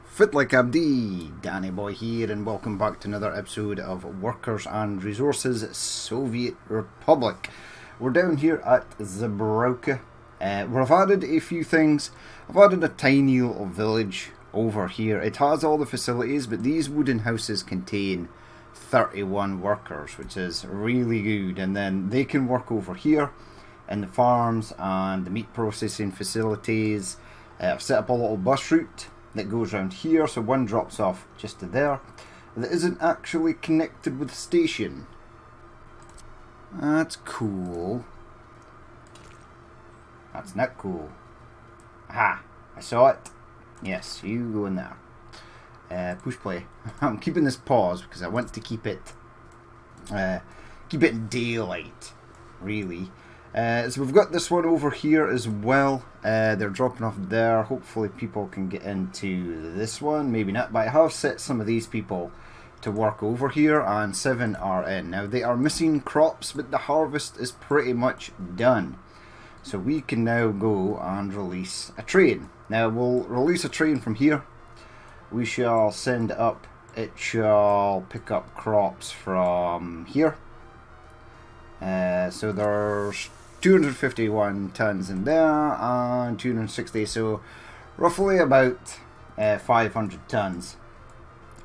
Fit like Abdi, Danny Boy here, and welcome back to another episode of Workers and Resources Soviet Republic. We're down here at Zabroka. We've added a few things. I've added a tiny little village over here. It has all the facilities, but these wooden houses contain 31 workers, which is really good. And then they can work over here in the farms and the meat processing facilities. I've set up a little bus route that goes around here, so one drops off just to there. That isn't actually connected with the station. That's cool. That's not cool. Aha, I saw it. Yes, you go in there. Push play. I'm keeping this pause because I want to keep it in daylight, really. So we've got this one over here as well. They're dropping off there. Hopefully people can get into this one. Maybe not, but I have set some of these people to work over here, and 7 are in. Now they are missing crops, but the harvest is pretty much done. So we can now go and release a train. Now we'll release a train from here. We shall send up. It shall pick up crops from here. So there's 251 tons in there and 260, so roughly about 500 tons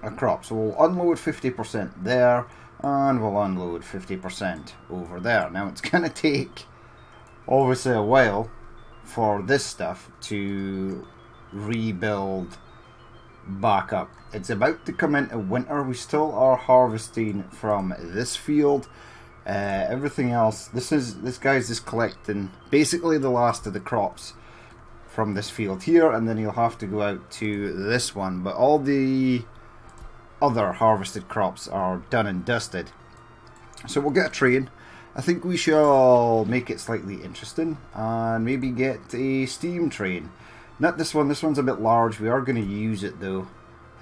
of crops. So we'll unload 50% there and we'll unload 50% over there. Now it's going to take obviously a while for this stuff to rebuild back up. It's about to come into winter. We still are harvesting from this field. Everything else, this guy's just collecting basically the last of the crops from this field here, and then he'll have to go out to this one. But all the other harvested crops are done and dusted. So we'll get a train. I think we shall make it slightly interesting and maybe get a steam train. Not this one. This one's a bit large. We are going to use it though.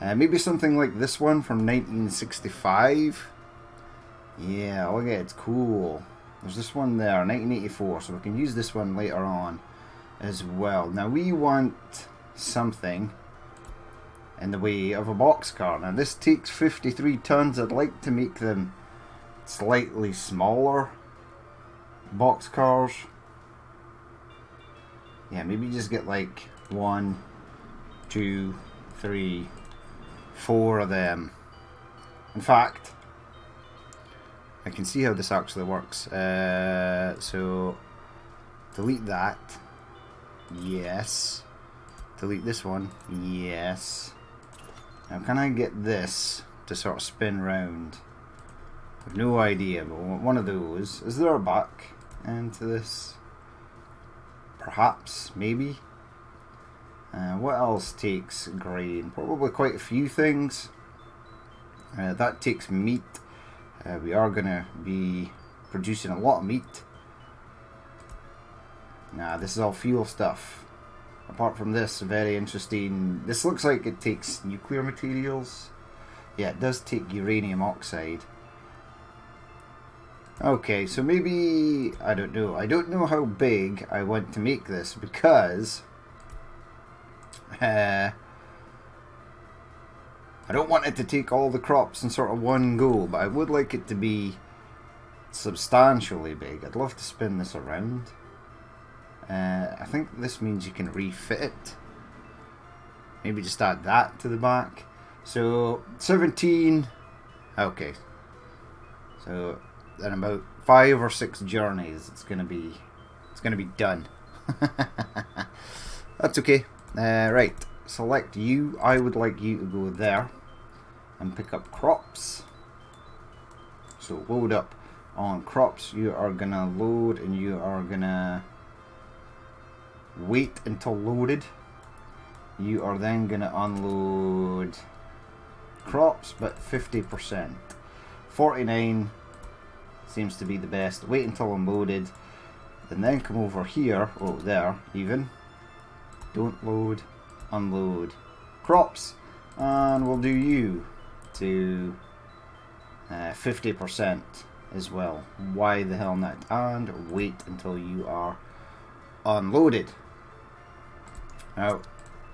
Maybe something like this one from 1965. Yeah, look at it, it's cool. There's this one there, 1984, so we can use this one later on as well. Now we want something in the way of a boxcar. Now this takes 53 tons. I'd like to make them slightly smaller boxcars. Yeah, maybe just get like 1, 2, 3, 4 of them. In fact, I can see how this actually works. So delete that. Yes. Delete this one. Yes. Now can I get this to sort of spin round? I have no idea, but one of those. Is there a back into this? Perhaps, maybe. What else takes grain? Probably quite a few things. That takes meat. We are going to be producing a lot of meat. Nah, this is all fuel stuff. Apart from this, very interesting. This looks like it takes nuclear materials. Yeah, it does take uranium oxide. Okay, so maybe, I don't know. I don't know how big I want to make this because I don't want it to take all the crops in sort of one go, but I would like it to be substantially big. I'd love to spin this around. I think this means you can refit it. Maybe just add that to the back. So 17. Okay. So in about 5 or 6 journeys, it's gonna be done. That's okay. Right. Select you. I would like you to go there and pick up crops. So load up on crops. You are gonna load and you are gonna wait until loaded. You are then gonna unload crops, but 50%. 49 seems to be the best. Wait until unloaded and then come over here. Oh, there, even. Don't load. Unload crops, and we'll do you to 50% as well. Why the hell not? And wait until you are unloaded. Now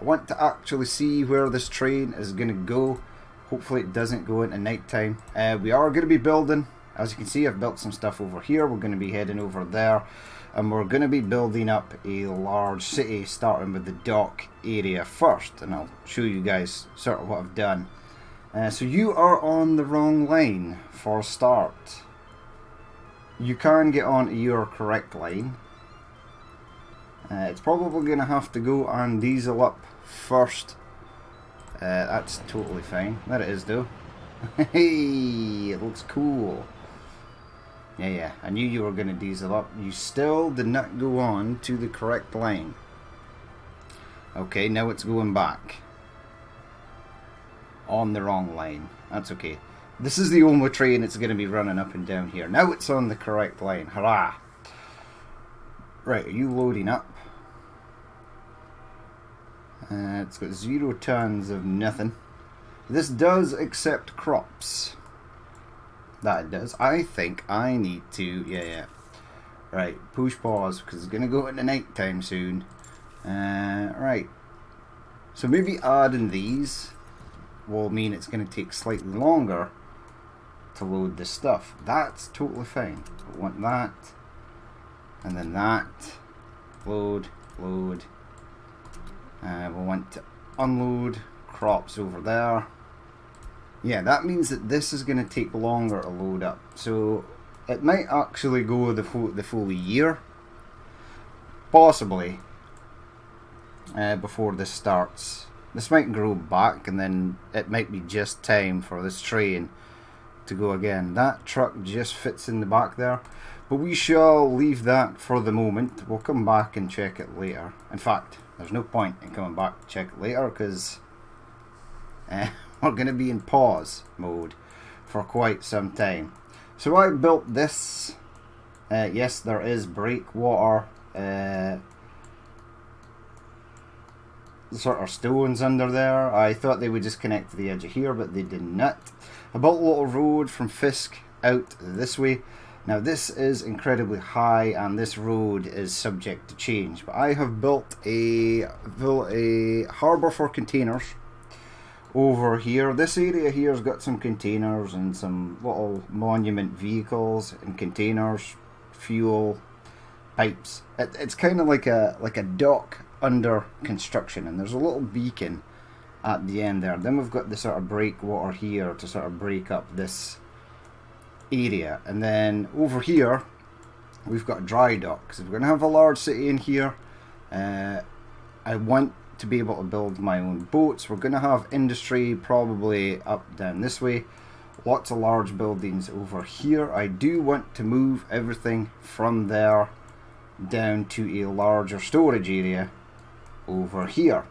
I want to actually see where this train is going to go. Hopefully it doesn't go into night time. We are going to be building. As you can see, I've built some stuff over here. We're going to be heading over there. And we're going to be building up a large city, starting with the dock area first. And I'll show you guys sort of what I've done. So you are on the wrong line for a start. You can get onto your correct line. It's probably going to have to go and diesel up first. That's totally fine. There it is though. Hey, it looks cool. Yeah, I knew you were going to diesel up. You still did not go on to the correct line. Okay, now it's going back. On the wrong line. That's okay. This is the only train it's going to be running up and down here. Now it's on the correct line. Hurrah! Right, are you loading up? It's got 0 tons of nothing. This does accept crops. That it does. I think I need to... Yeah. Right, push pause because it's going to go into night time soon. Right. So maybe adding these will mean it's going to take slightly longer to load this stuff. That's totally fine. I want that. And then that. Load. We'll want to unload crops over there. Yeah, that means that this is going to take longer to load up. So it might actually go the full year. Possibly. Before this starts. This might grow back and then it might be just time for this train to go again. That truck just fits in the back there. But we shall leave that for the moment. We'll come back and check it later. In fact, there's no point in coming back to check it later because we're going to be in pause mode for quite some time. So I built this. Yes, there is breakwater sort of stones under there. I thought they would just connect to the edge of here, but they did not. I built a little road from Fisk out this way. Now this is incredibly high and this road is subject to change, but I have built a harbour for containers over here. This area here has got some containers and some little monument vehicles and containers, fuel, pipes. It's kind of like a dock under construction, and there's a little beacon at the end there. Then we've got the sort of breakwater here to sort of break up this area, and then over here we've got a dry dock because we're going to have a large city in here. I want to be able to build my own boats. We're going to have industry probably up down this way, lots of large buildings over here. I do want to move everything from there down to a larger storage area over here.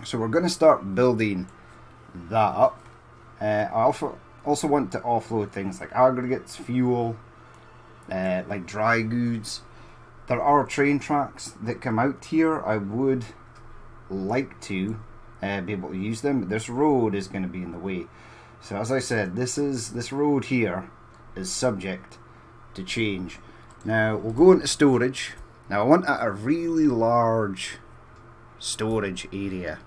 So we're going to start building that up. I also want to offload things like aggregates, fuel, like dry goods. There are train tracks that come out here. I would like to be able to use them, but this road is going to be in the way. So as I said, this road here is subject to change. Now we'll go into storage. Now I want a really large storage area.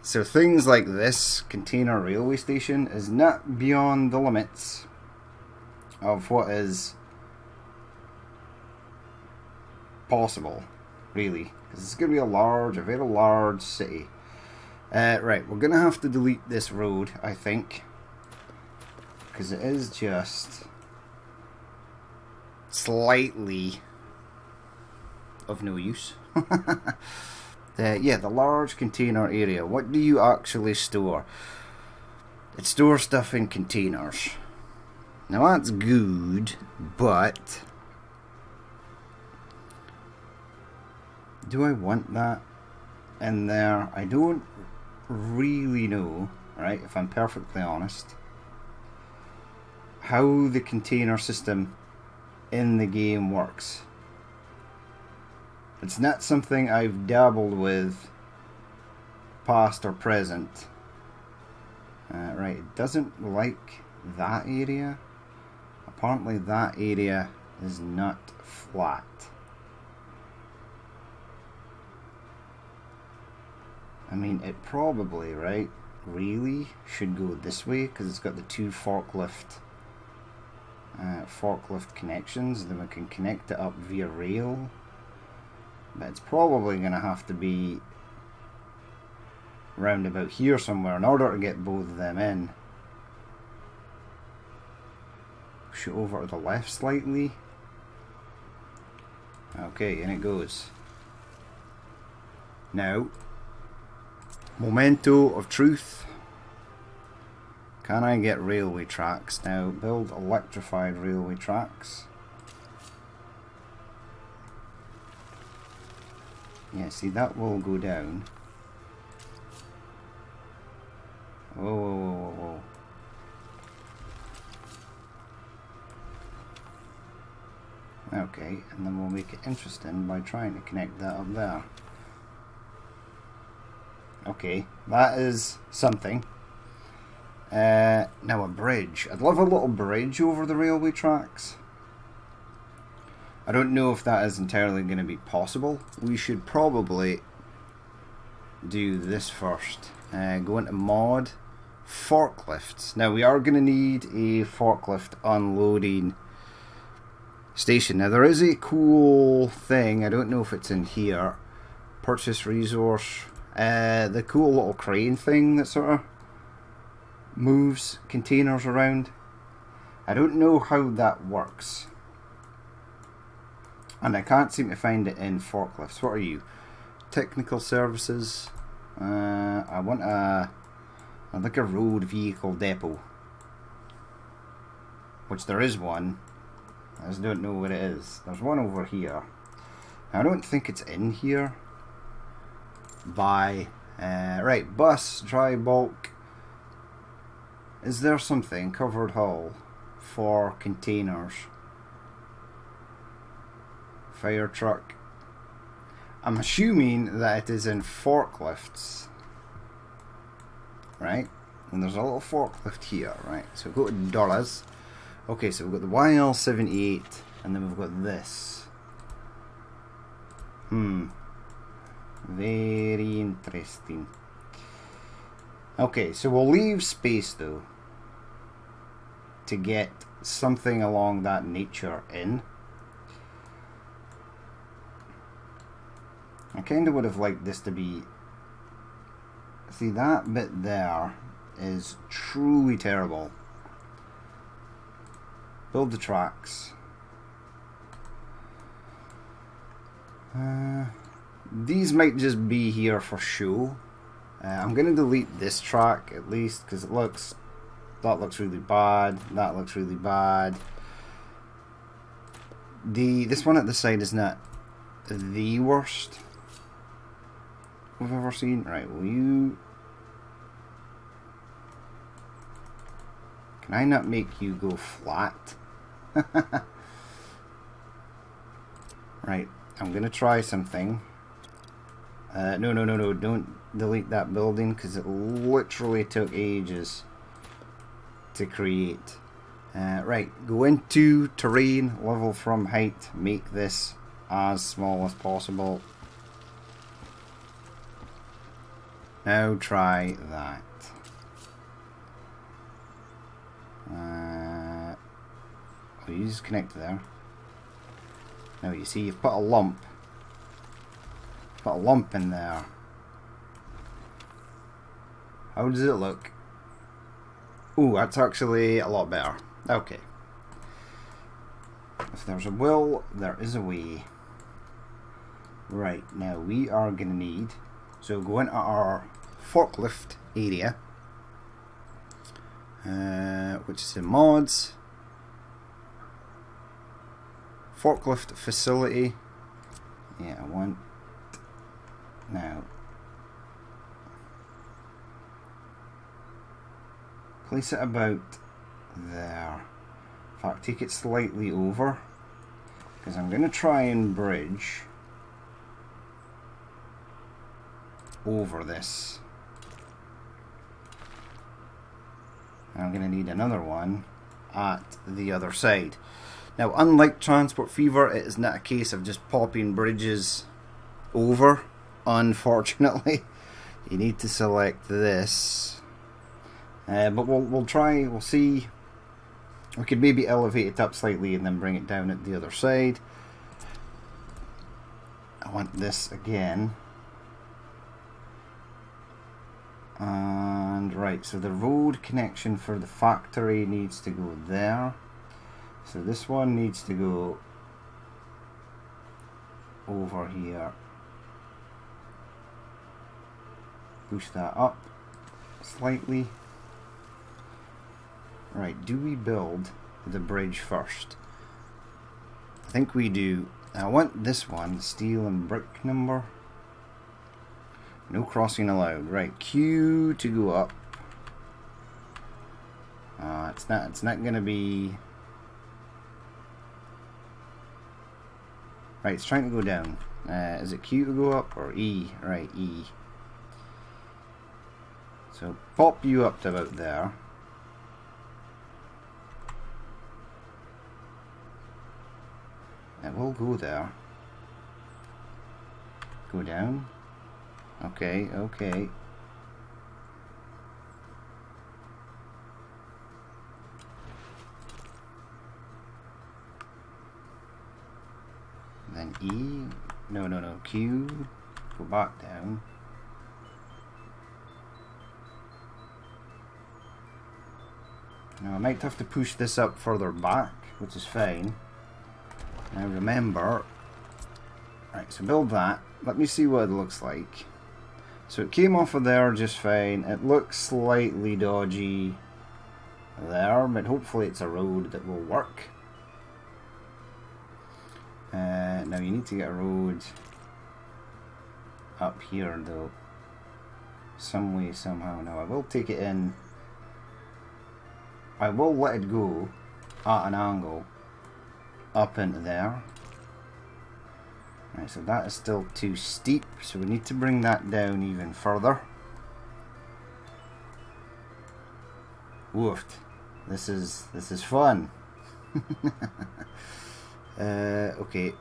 So things like this container railway station is not beyond the limits of what is possible, really, because it's going to be a very large city. Right, we're going to have to delete this road, I think, because it is just slightly of no use. Yeah, the large container area. What do you actually store? It stores stuff in containers. Now that's good, but do I want that in there? I don't really know, right, if I'm perfectly honest, how the container system in the game works. It's not something I've dabbled with, past or present. Right, it doesn't like that area. Apparently that area is not flat. I mean, it probably, right, really should go this way because it's got the two forklift connections. Then we can connect it up via rail. But it's probably going to have to be round about here somewhere in order to get both of them in. Push it over to the left slightly. Okay, in it goes. Now, memento of truth. Can I get railway tracks? Now, build electrified railway tracks. Yeah, see, that will go down. Whoa, whoa, whoa, whoa, whoa. Okay, and then we'll make it interesting by trying to connect that up there. Okay, that is something. Now a bridge. I'd love a little bridge over the railway tracks. I don't know if that is entirely going to be possible. We should probably do this first. Go into mod, forklifts. Now we are going to need a forklift unloading station. Now there is a cool thing, I don't know if it's in here. Purchase resource. The cool little crane thing that sort of moves containers around. I don't know how that works. And I can't seem to find it in forklifts. What are you? Technical services. I want like a road vehicle depot. Which there is one. I just don't know what it is. There's one over here. Now, I don't think it's in here. Right, bus, dry bulk. Is there something, covered hull, for containers? Fire truck. I'm assuming that it is in forklifts. Right? And there's a little forklift here, right? So go to dollars. Okay, so we've got the YL78, and then we've got this. Very interesting. Okay, so we'll leave space though to get something along that nature in. I kind of would have liked this to be... See, that bit there is truly terrible. Build the tracks. These might just be here for show. I'm going to delete this track at least because that looks really bad. That looks really bad. This one at the side is not the worst we've ever seen. Right, will you... Can I not make you go flat? Right, I'm going to try something. No, don't delete that building because it literally took ages to create. Right, go into terrain, level from height, make this as small as possible. Now try that. You just connect there. Now you see you've put a lump. Put a lump in there. How does it look? Ooh, that's actually a lot better. Okay. If there's a will, there is a way. Right, now we are going to need... So go into our forklift area. Which is in mods. Forklift facility. Yeah, I want... Now... Place it about there. In fact, take it slightly over. Because I'm going to try and bridge over this. I'm going to need another one at the other side. Now, unlike Transport Fever, it is not a case of just popping bridges over, unfortunately. you need to select this. But we'll try, we'll see. We could maybe elevate it up slightly and then bring it down at the other side. I want this again. And right, so the road connection for the factory needs to go there. So this one needs to go over here. Push that up slightly. Right, do we build the bridge first? I think we do. I want this one, steel and brick number. No crossing allowed. Right, Q to go up. It's not gonna be. Right, it's trying to go down. Is it Q to go up or E? Right, E. So pop you up to about there. It will go there. Go down. Okay, okay. Then E. No. Q. Go back down. Now I might have to push this up further back, which is fine. Now remember, right, so build that. Let me see what it looks like. So it came off of there just fine. It looks slightly dodgy there, but hopefully it's a road that will work. Now you need to get a road up here though. Some way, somehow. Now I will take it in. I will let it go at an angle up into there. Right, so that is still too steep, so we need to bring that down even further. Woofed. This is fun. Okay.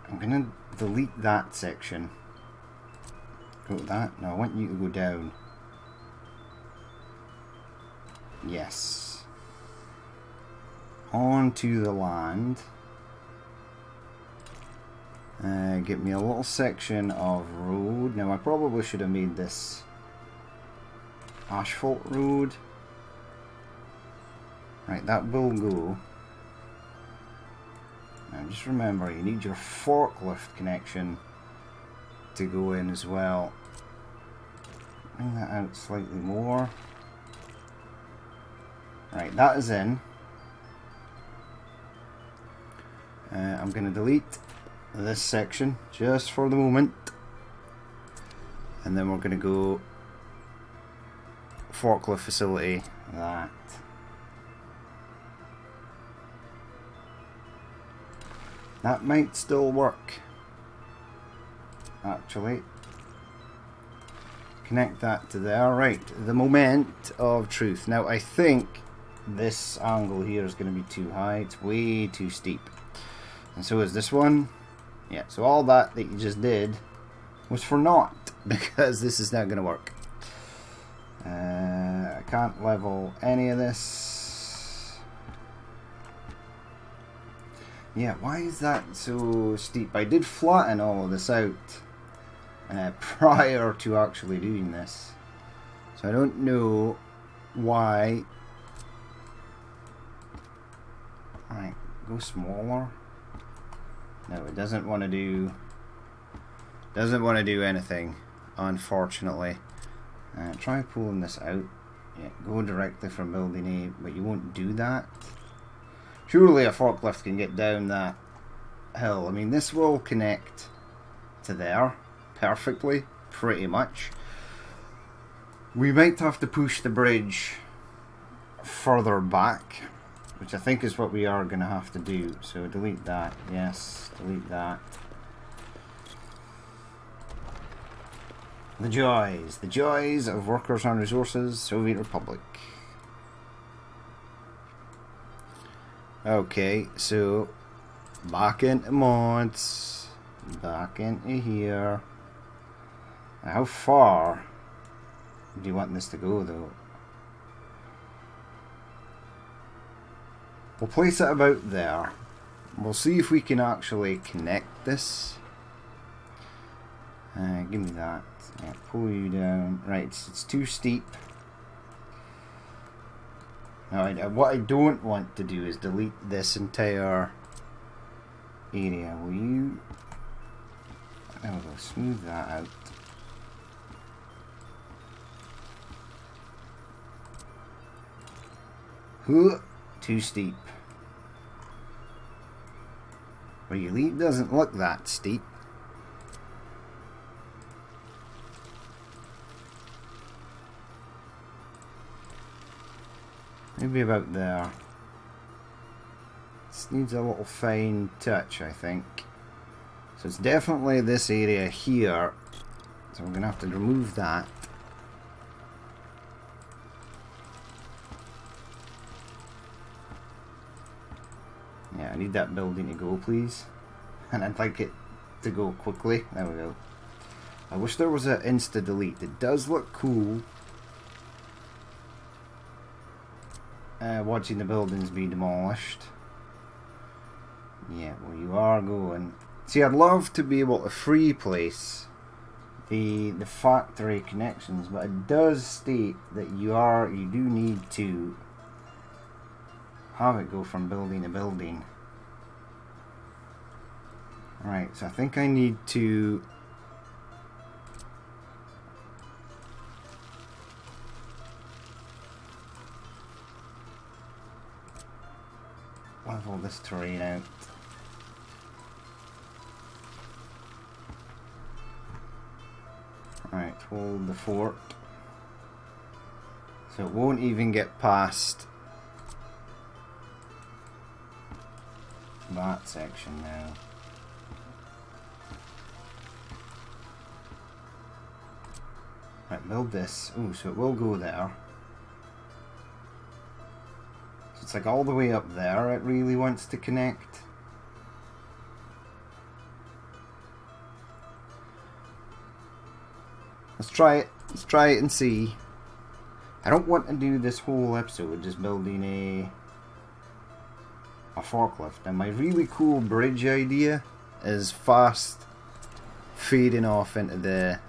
I'm gonna delete that section. Go to that. No, I want you to go down. Yes. Onto the land. Get me a little section of road. Now I probably should have made this asphalt road. Right, that will go. Now just remember, you need your forklift connection to go in as well. Bring that out slightly more. Right, that is in. I'm going to delete this section just for the moment, and then we're going to go forklift facility. That might still work actually. Connect that to there. Right, the moment of truth. Now I think this angle here is going to be too high. It's way too steep, and so is this one. Yeah, so all that you just did was for naught, because this is not going to work. I can't level any of this. Yeah, why is that so steep? I did flatten all of this out prior to actually doing this, so I don't know why. Alright, go smaller. No, it doesn't want to do anything, unfortunately. Try pulling this out. Yeah, go directly from building A, but you won't do that. Surely a forklift can get down that hill. I mean, this will connect to there perfectly, pretty much. We might have to push the bridge further back, which I think is what we are going to have to do. So delete that. Yes, delete that. The joys of workers and resources, Soviet Republic. Okay, so back into mods, back into here. How far do you want this to go though? We'll place it about there. We'll see if we can actually connect this. Give me that. Yeah, pull you down. Right, it's too steep. Now, what I don't want to do is delete this entire area. Will you... There we go, smooth that out. Too steep. Really doesn't look that steep. Maybe about there. This needs a little fine touch, I think. So it's definitely this area here. So we're going to have to remove that. Yeah, I need that building to go, please. And I'd like it to go quickly. There we go. I wish there was an insta-delete. It does look cool. Watching the buildings be demolished. Yeah, well, you are going. See, I'd love to be able to free place the factory connections, but it does state that you do need to have it go from building to building. Right, so I think I need to level this terrain out. Right, hold the fort. So it won't even get past that section now. Right, build this. Ooh, so it will go there. So it's like all the way up there it really wants to connect. Let's try it. Let's try it and see. I don't want to do this whole episode just building a forklift. And my really cool bridge idea is fast fading off into the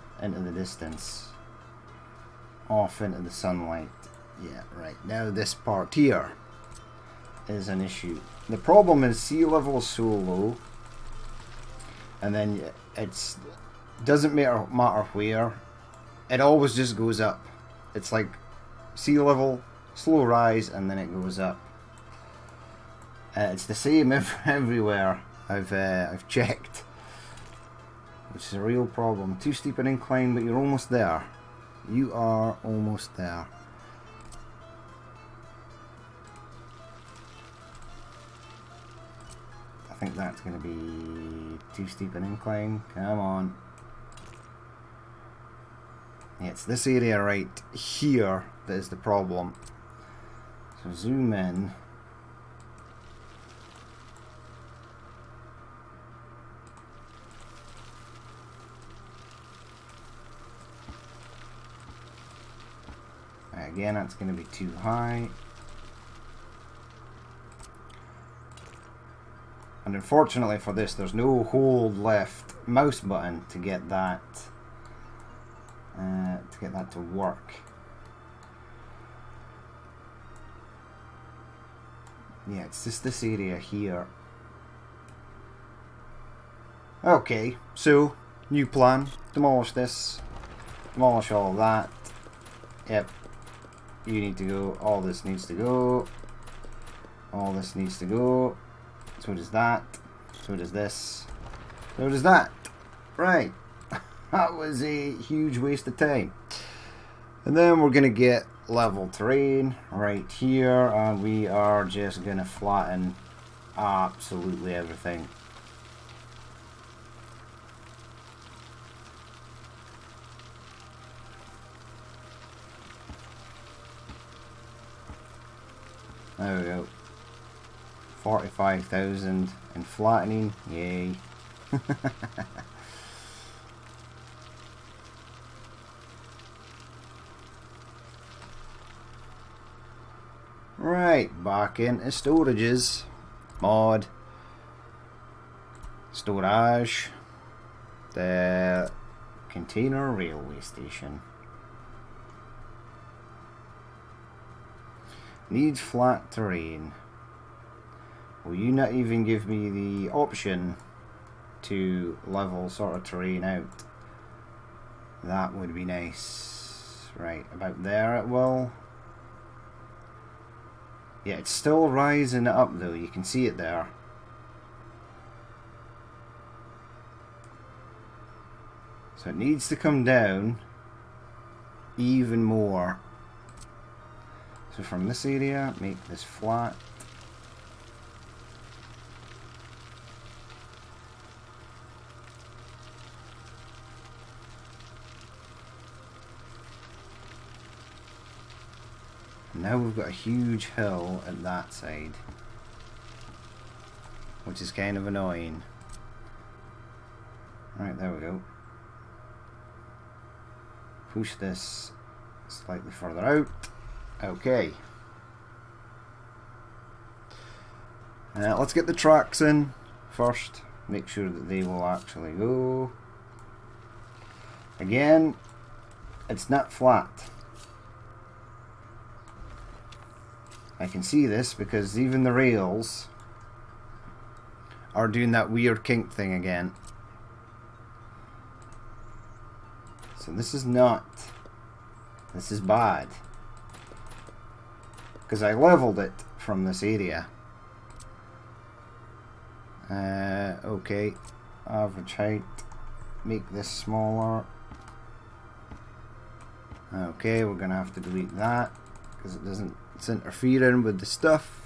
distance. Off into the sunlight. Yeah, right. Now this part here is an issue. The problem is sea level is so low, and then it's doesn't matter where, it always just goes up. It's like sea level, slow rise, and then it goes up. It's the same everywhere. I've checked, which is a real problem. Too steep an incline, but you're almost there. You are almost there. I think that's going to be too steep an incline. Come on. Yeah, it's this area right here that is the problem. So zoom in. Again, that's going to be too high. And unfortunately for this, there's no hold left mouse button to get that to work. Yeah, it's just this area here. Okay, so new plan: demolish this, demolish all of that. Yep. You need to go, all this needs to go, all this needs to go, so does that, so does this, so does that. Right, that was a huge waste of time. And then we're going to get level terrain right here, and we are just going to flatten absolutely everything. There we go. 45,000 and flattening. Yay. Right, back into storages. Mod. Storage. The container railway station. Need flat terrain. Will you not even give me the option to level sort of terrain out? That would be nice. Right, about there it will. Yeah, it's still rising up though, you can see it there. So it needs to come down even more. So from this area, make this flat. Now we've got a huge hill at that side, which is kind of annoying. Right, there we go. Push this slightly further out. Okay. Let's get the tracks in first. Make sure that they will actually go. Again, it's not flat. I can see this because even the rails are doing that weird kink thing again. So this is not. This is bad. Because I leveled it from this area. Okay. Average height. Make this smaller. Okay, we're gonna have to delete that because it doesn't. It's interfering with the stuff.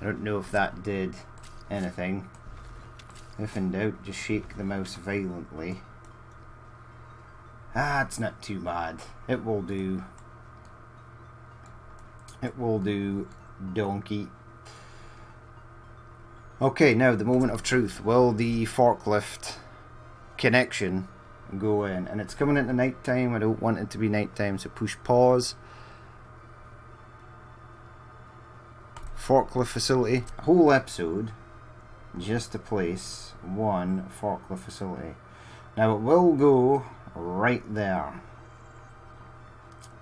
I don't know if that did anything. If in doubt, just shake the mouse violently. Ah, it's not too bad. It will do. It will do, donkey. Okay, now the moment of truth. Will the forklift connection go in? And it's coming into night time. I don't want it to be night time, so push pause. Forklift facility. A whole episode just to place one forklift facility. Now it will go right there.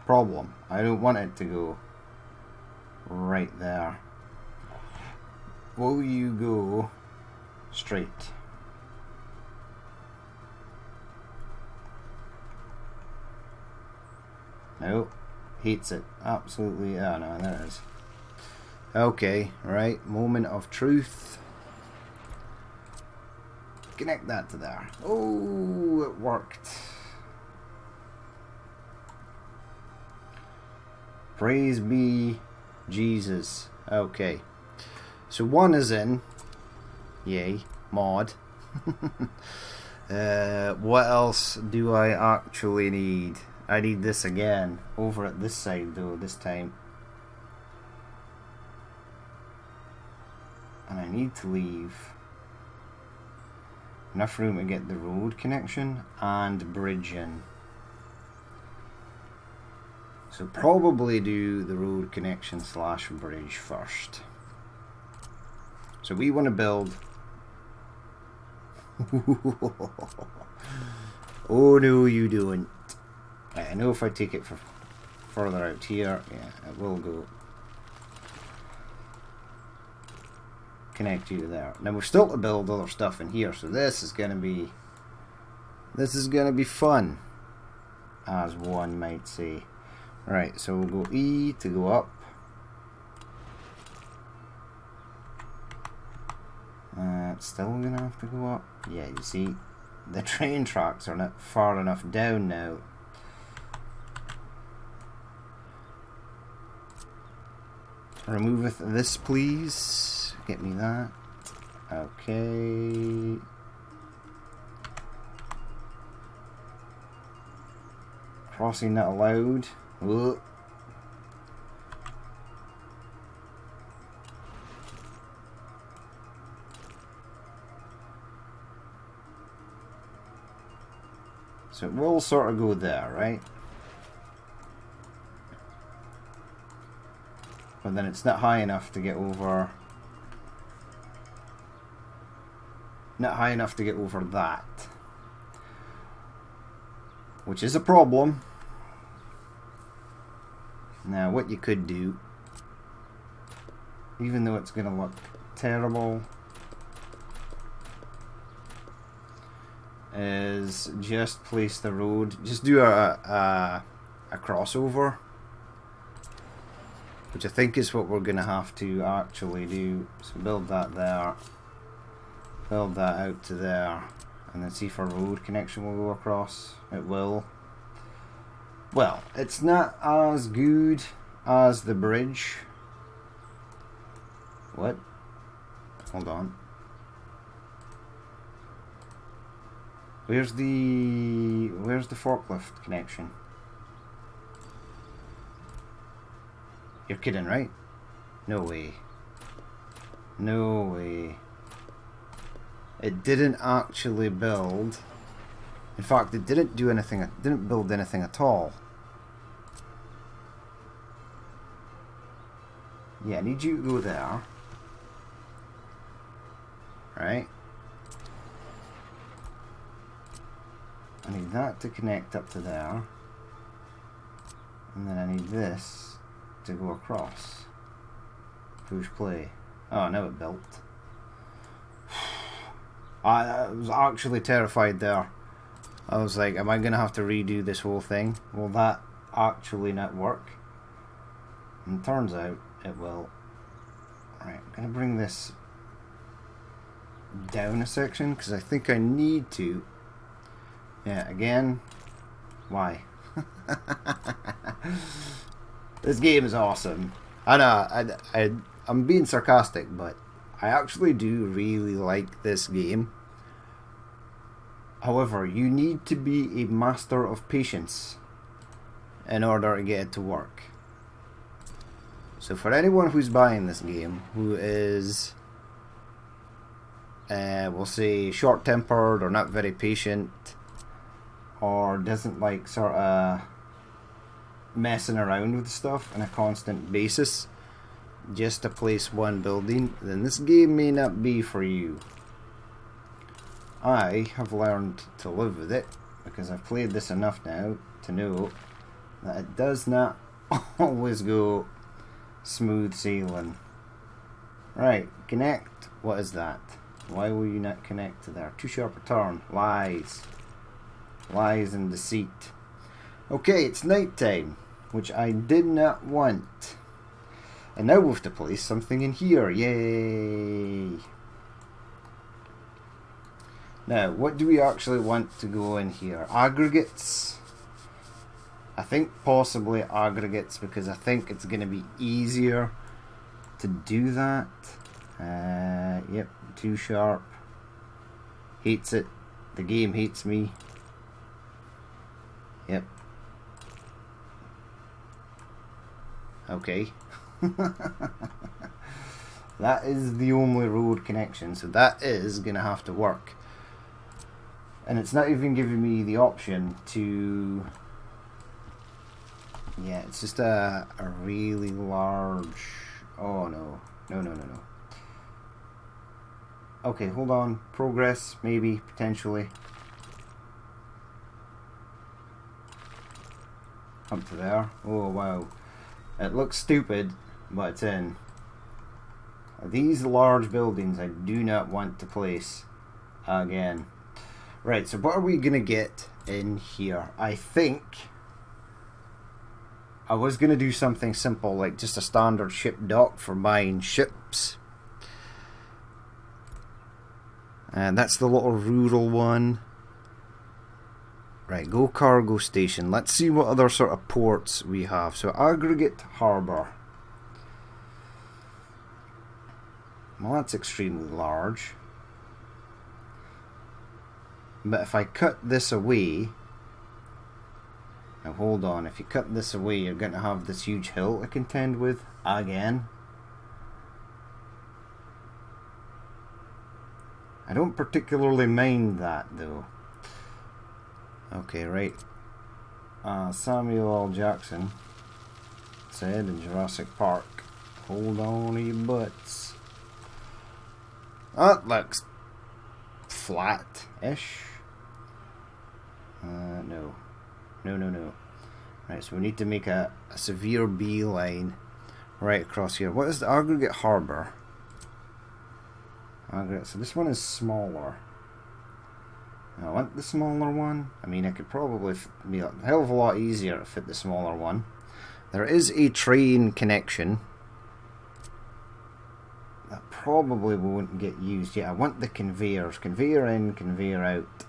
Problem. I don't want it to go right there. Will you go straight? No. Hates it. Absolutely. Oh no, there it is. Okay, right. Moment of truth. Connect that to there. Oh, it worked. Praise be Jesus. Okay. So one is in. Yay. Mod. What else do I actually need? I need this again. Over at this side though, this time. And I need to leave enough room to get the road connection and bridge in. So probably do the road connection / bridge first. So we want to build. Oh no, you don't. I know if I take it for further out here, yeah, it will go. Connect you to there. Now we're still to build other stuff in here, so this is gonna be fun, as one might say. Right, so we'll go E to go up. It's still gonna have to go up. Yeah, you see, the train tracks are not far enough down now. Removeth this, please. Get me that. Okay. Crossing not allowed. Ugh. So it will sort of go there, right? But then it's not high enough to get over... Not high enough to get over that. Which is a problem. Now, what you could do, even though it's going to look terrible, is just place the road, just do a crossover, which I think is what we're going to have to actually do. So build that there, build that out to there, and then see if a road connection will go across. It will. Well, it's not as good as the bridge. What? Hold on. Where's the forklift connection? You're kidding, right? No way. No way. It didn't actually build. In fact, it didn't do anything. It didn't build anything at all. Yeah, I need you to go there. Right? I need that to connect up to there. And then I need this to go across. Push play. Oh, now it built. I was actually terrified there. I was like, am I going to have to redo this whole thing? Will that actually not work? And it turns out it will. Right, I'm going to bring this down a section because I think I need to. Yeah, again. Why? This game is awesome. I know, I'm being sarcastic, but I actually do really like this game. However, you need to be a master of patience in order to get it to work. So for anyone who's buying this game, who is, we'll say, short-tempered or not very patient, or doesn't like sort of messing around with stuff on a constant basis, just to place one building, then this game may not be for you. I have learned to live with it because I've played this enough now to know that it does not always go smooth sailing. Right, connect. What is that? Why will you not connect to there? Too sharp a turn. Lies. Lies and deceit. Okay, it's night time, which I did not want. And now we have to place something in here. Yay! Now, what do we actually want to go in here? Aggregates? I think possibly aggregates because I think it's going to be easier to do that. Yep, too sharp. Hates it. The game hates me. Yep. Okay. That is the only road connection, so that is going to have to work. And it's not even giving me the option to... Yeah, it's just a really large... Oh no. No. Okay, hold on. Progress, maybe, potentially. Up to there. Oh wow. It looks stupid, but it's in. These large buildings I do not want to place again. Right, so what are we going to get in here? I think I was going to do something simple, like just a standard ship dock for buying ships. And that's the little rural one. Right, go cargo station. Let's see what other sort of ports we have. So aggregate harbour. Well, that's extremely large. But if I cut this away... Now hold on, if you cut this away, you're going to have this huge hill to contend with again. I don't particularly mind that though. Okay, right. Samuel L. Jackson said in Jurassic Park, "Hold on to your butts." That looks flat-ish. No. No. Right, so we need to make a severe B line right across here. What is the aggregate harbour? So this one is smaller. I want the smaller one. I mean, I could probably be a hell of a lot easier to fit the smaller one. There is a train connection that probably won't get used yet. I want the conveyors. Conveyor in, conveyor out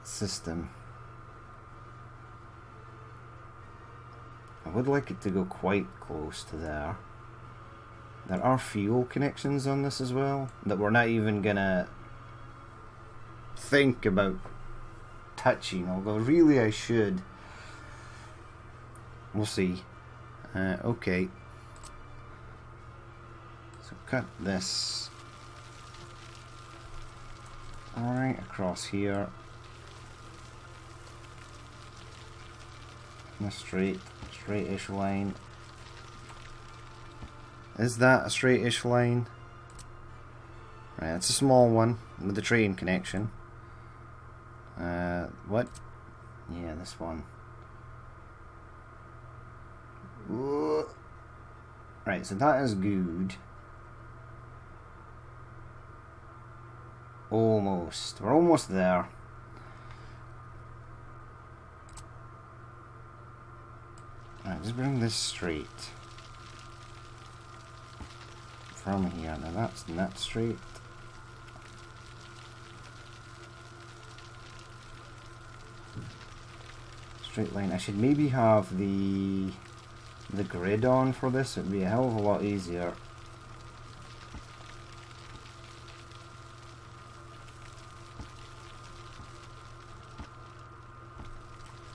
system. I would like it to go quite close to there. There are fuel connections on this as well that we're not even gonna think about touching, although really I should. We'll see. Okay. So cut this right across here. In a straight-ish line. Is that a straight-ish line? Right, it's a small one with the train connection. What? Yeah, this one. Right, so that is good. Almost. We're almost there. Right, just bring this straight. From here. Now that's not straight. Straight line. I should maybe have the grid on for this. It would be a hell of a lot easier.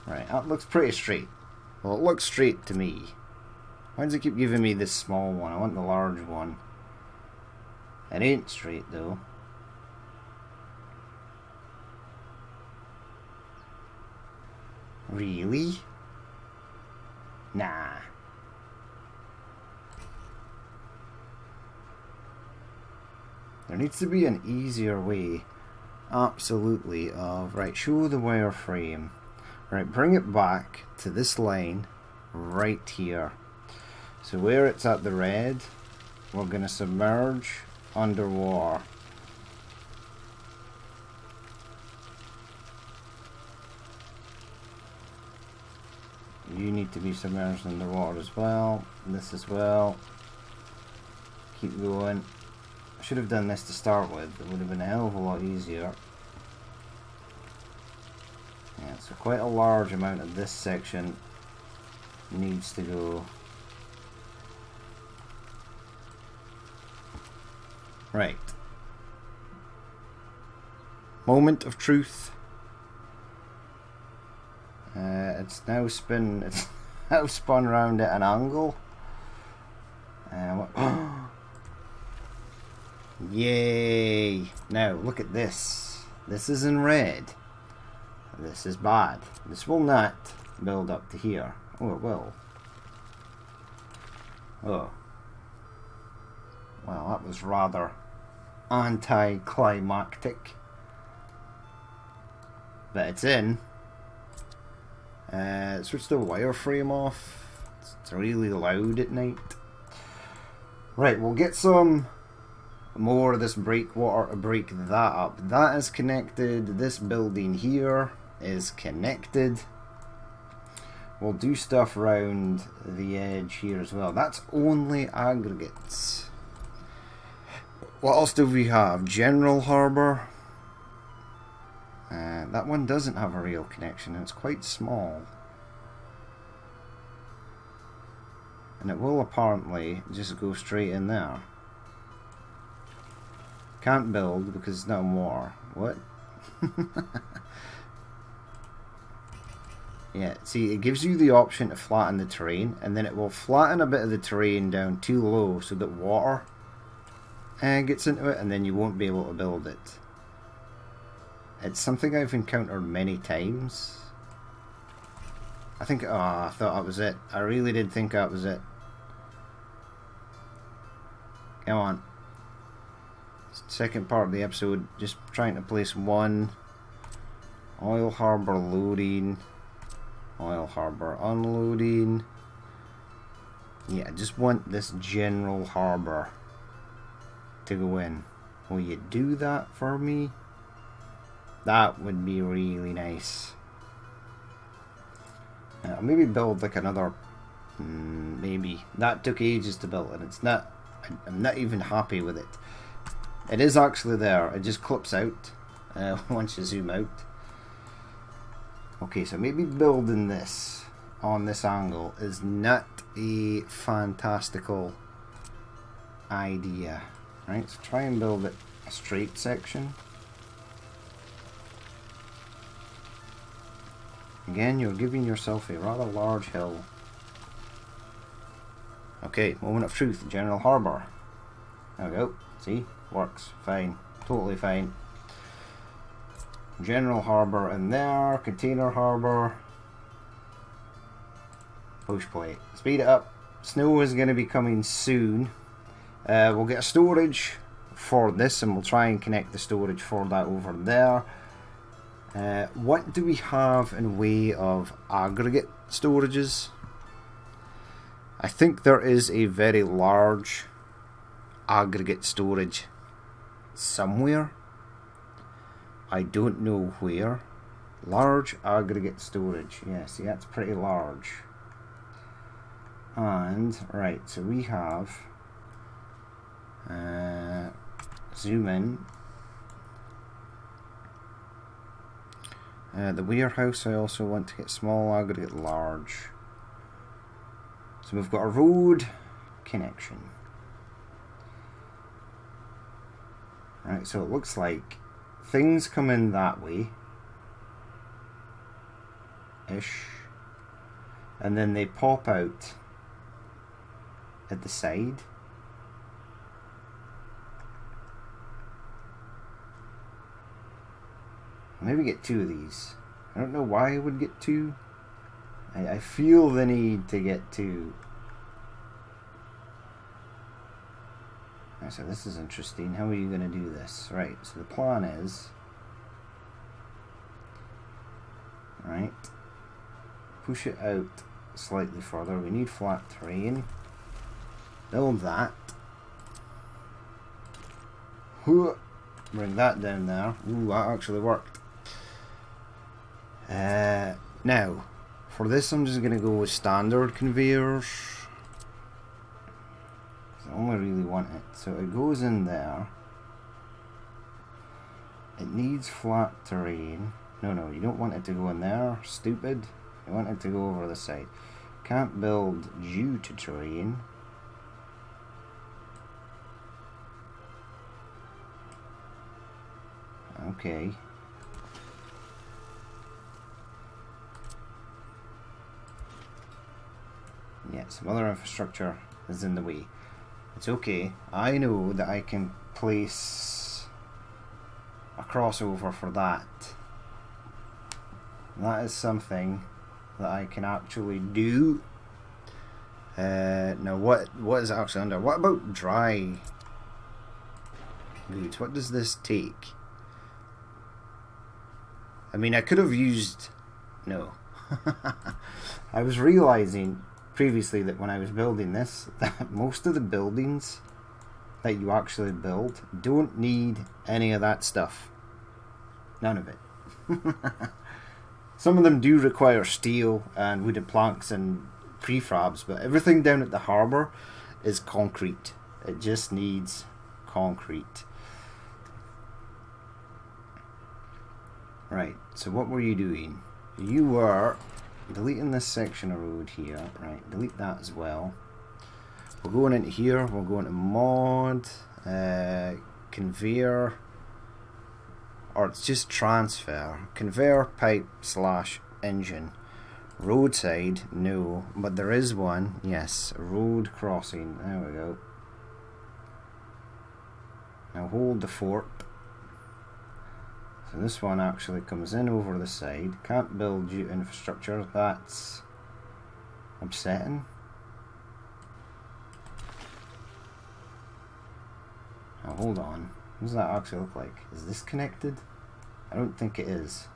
Right, that looks pretty straight. Well, it looks straight to me. Why does it keep giving me this small one? I want the large one. It ain't straight though. Really? Nah. There needs to be an easier way. Absolutely. Of right, show the wireframe. Right, bring it back to this line right here. So where it's at the red, we're going to submerge underwater. You need to be submerged underwater as well. This as well. Keep going. I should have done this to start with. It would have been a hell of a lot easier. Yeah, so quite a large amount of this section needs to go. Right. Moment of truth. It's now spun around at an angle. Yay! Now look at this. This is in red. This is bad. This will not build up to here. Oh, it will. Oh. Well, that was rather anticlimactic. But it's in. Switch the wireframe off. It's really loud at night. Right, we'll get some more of this breakwater to break that up. That is connected. This building here is connected. We'll do stuff around the edge here as well. That's only aggregates. What else do we have? General Harbour. That one doesn't have a rail connection. It's quite small. And it will apparently just go straight in there. Can't build because it's not in water. What? Yeah, see, it gives you the option to flatten the terrain, and then it will flatten a bit of the terrain down too low so that water gets into it, and then you won't be able to build it. It's something I've encountered many times. I think, oh, I thought that was it. I really did think that was it. Come on. Second part of the episode, just trying to place one. Oil harbour loading. Oil harbour unloading. Yeah, I just want this general harbour to go in. Will you do that for me? That would be really nice. I'll maybe build like another... maybe. That took ages to build and it's not... I'm not even happy with it. It is actually there. It just clips out once you zoom out. Okay, so maybe building this on this angle is not a fantastical idea. Right, so try and build it a straight section. Again, you're giving yourself a rather large hill. Okay, moment of truth, General Harbour. There we go, see, works, fine, totally fine. General Harbour in there, Container Harbour. Push plate, speed it up. Snow is going to be coming soon. We'll get a storage for this and we'll try and connect the storage for that over there. What do we have in way of aggregate storages? I think there is a very large aggregate storage somewhere. I don't know where. Large aggregate storage. Yeah, see, that's pretty large. And, right, so we have... zoom in. The warehouse I also want to get small, aggregate, large. So we've got a road connection. Right, so it looks like things come in that way. Ish. And then they pop out at the side. Maybe get two of these. I don't know why I would get two. I feel the need to get two. Right, so this is interesting. How are you going to do this? Right, so the plan is... Right. Push it out slightly further. We need flat terrain. Build that. Bring that down there. Ooh, that actually worked. Now, for this I'm just going to go with standard conveyors. I only really want it. So it goes in there. It needs flat terrain. No, you don't want it to go in there. Stupid. You want it to go over the side. Can't build due to terrain. Okay. Yeah, some other infrastructure is in the way. It's okay. I know that I can place a crossover for that. That is something that I can actually do. Now what is it actually under? What about dry goods? What does this take? I mean, I could have used... No. I was realizing previously that when I was building this, that most of the buildings that you actually build don't need any of that stuff. None of it. Some of them do require steel and wooden planks and prefabs, but everything down at the harbour is concrete. It just needs concrete. Right, so what were you doing? You were deleting this section of road here. Right, delete that as well. We're going into here, we're going to mod, conveyor, or it's just transfer. Conveyor pipe / engine. Roadside, no, but there is one, yes, road crossing, there we go. Now hold the fort. So this one actually comes in over the side. Can't build due to infrastructure. That's upsetting. Now hold on. What does that actually look like? Is this connected? I don't think it is.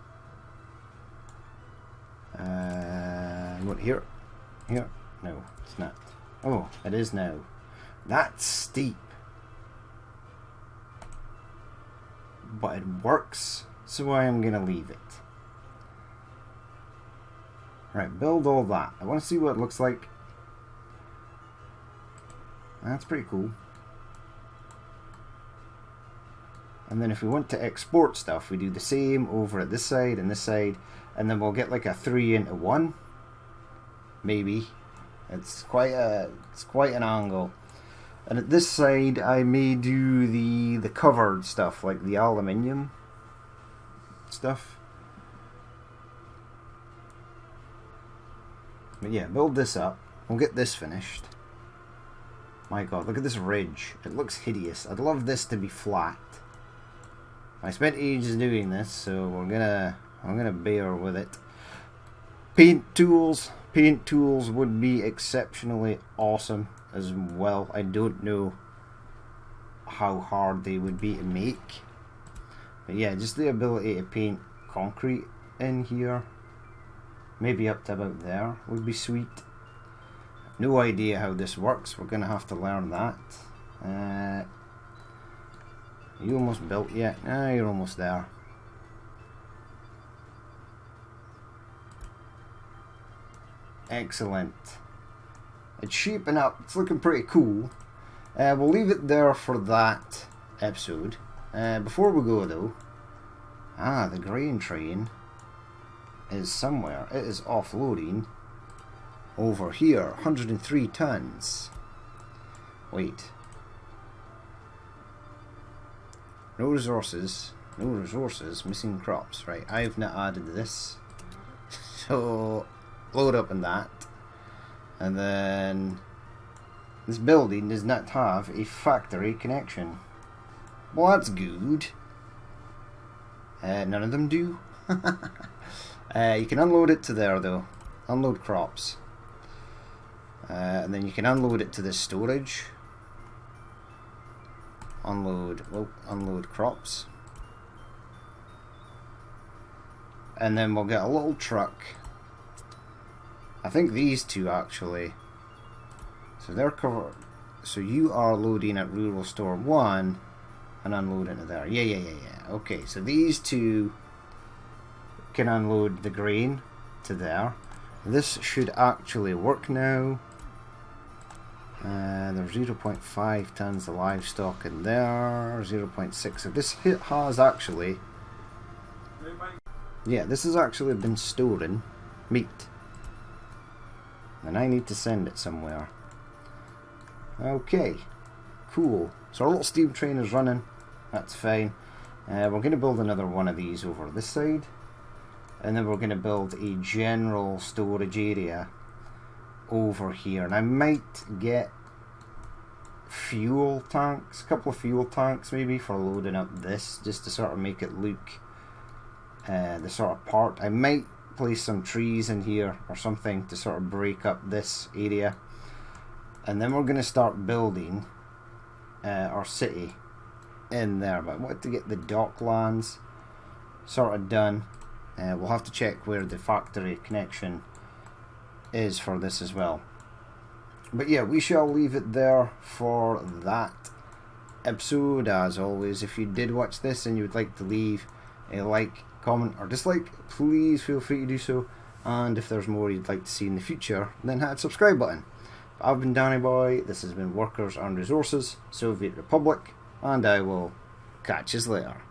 What, here? Here? No, it's not. Oh, it is now. That's steep. But it works, so I am gonna leave it. Right, build all that. I want to see what it looks like. That's pretty cool. And then if we want to export stuff, we do the same over at this side and this side, and then we'll get like a 3-into-1. Maybe. It's quite an angle. And at this side, I may do the covered stuff, like the aluminium stuff. But yeah, build this up. We'll get this finished. My god, look at this ridge. It looks hideous. I'd love this to be flat. I spent ages doing this, so I'm gonna bear with it. Paint tools would be exceptionally awesome as well. I don't know how hard they would be to make, but yeah, just the ability to paint concrete in here, maybe up to about there, would be sweet. No idea how this works. We're gonna have to learn that. You almost built yet? Ah, you're almost there. Excellent. It's shaping up. It's looking pretty cool. We'll leave it there for that episode. Before we go though, the grain train is somewhere. It is offloading over here. 103 tons. Wait. No resources, missing crops. Right, I've not added this. So, load up on that. And then, this building does not have a factory connection. Well, that's good. None of them do. You can unload it to there though. Unload crops. And then you can unload it to this storage. Unload crops, and then we'll get a little truck. I think these two actually. So they're covered. So you are loading at Rural Store 1 and unloading it there. Yeah. Okay, so these two can unload the grain to there. This should actually work now. There's 0.5 tons of livestock in there, 0.6. So this has actually, yeah, this has actually been storing meat, and I need to send it somewhere. Okay, cool. So our little steam train is running. That's fine. We're going to build another one of these over this side, and then we're going to build a general storage area over here, and I might get fuel tanks, a couple of fuel tanks maybe for loading up this, just to sort of make it look the sort of part. I might place some trees in here or something to sort of break up this area, and then we're going to start building our city in there. But I want to get the docklands sort of done. We'll have to check where the factory connection is for this as well. But yeah, we shall leave it there for that episode. As always, if you did watch this and you would like to leave a like, comment or dislike, please feel free to do so. And if there's more you'd like to see in the future, then hit the subscribe button. I've been Danny Boy, this has been Workers and Resources, Soviet Republic, and I will catch you later.